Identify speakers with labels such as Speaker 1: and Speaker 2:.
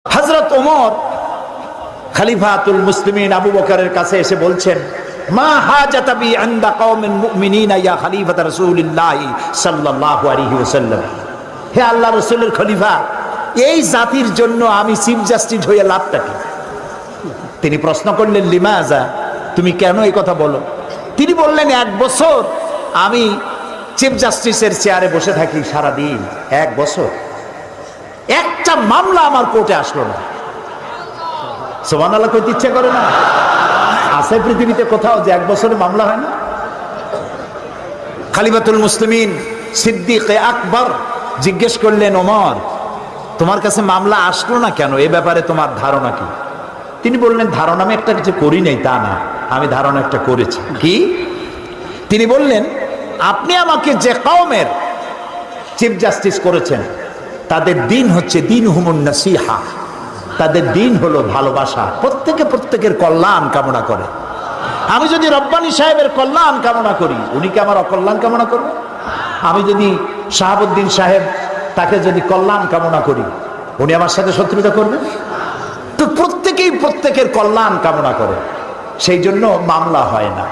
Speaker 1: হযরত ওমর খলিফাতুল মুসলিমিন আবু বকরের কাছে এসে বলছেন, মা হাজাতা বি ইনদা কওমিন মুমিনিনা ইয়া খলিফাত রাসূলিল্লাহ সাল্লাল্লাহু আলাইহি ওয়াসাল্লাম। হে আল্লাহর রাসূলের খলিফা, এই জাতির জন্য আমি চিফ জাস্টিস হয়ে লাভটা কি? তিনি প্রশ্ন করলেন, লিমাজা, তুমি কেন এই কথা বলো? তিনি বললেন, 1 বছর আমি চিফ জাস্টিসের চেয়ারে বসে থাকি সারা দিন, 1 বছর একটা মামলা আমার কোর্টে আসলো না। সুবহানাল্লাহ, কইতে ইচ্ছা করে না? আছে পৃথিবীতে কোথাও যে 1 বছরে মামলা হয় না? খলিফাতুল মুসলিমিন সিদ্দিকে আকবর জিজ্ঞেস করলেন, ওমর, তোমার কাছে মামলা আসলো না কেন? এ ব্যাপারে তোমার ধারণা কি? তিনি বললেন, ধারণা আমি একটা কিছু করি নাই তা না, আমি ধারণা একটা করেছি। কি? তিনি বললেন, আপনি আমাকে যে কওমের চিফ জাস্টিস করেছেন তাদের দিন হচ্ছে দিন হুমুন নাসিহা, তাদের দিন হলো ভালোবাসা, প্রত্যেকে প্রত্যেকের কল্যাণ কামনা করে। আমি যদি রব্বানী সাহেবের কল্যাণ কামনা করি, উনি কি আমার অকল্যাণ কামনা করবে? আমি যদি শাহাবুদ্দিন সাহেব তাকে যদি কল্যাণ কামনা করি, উনি আমার সাথে শত্রুতা করবে? তো প্রত্যেকেই প্রত্যেকের কল্যাণ কামনা করে, সেই জন্য মামলা হয় না।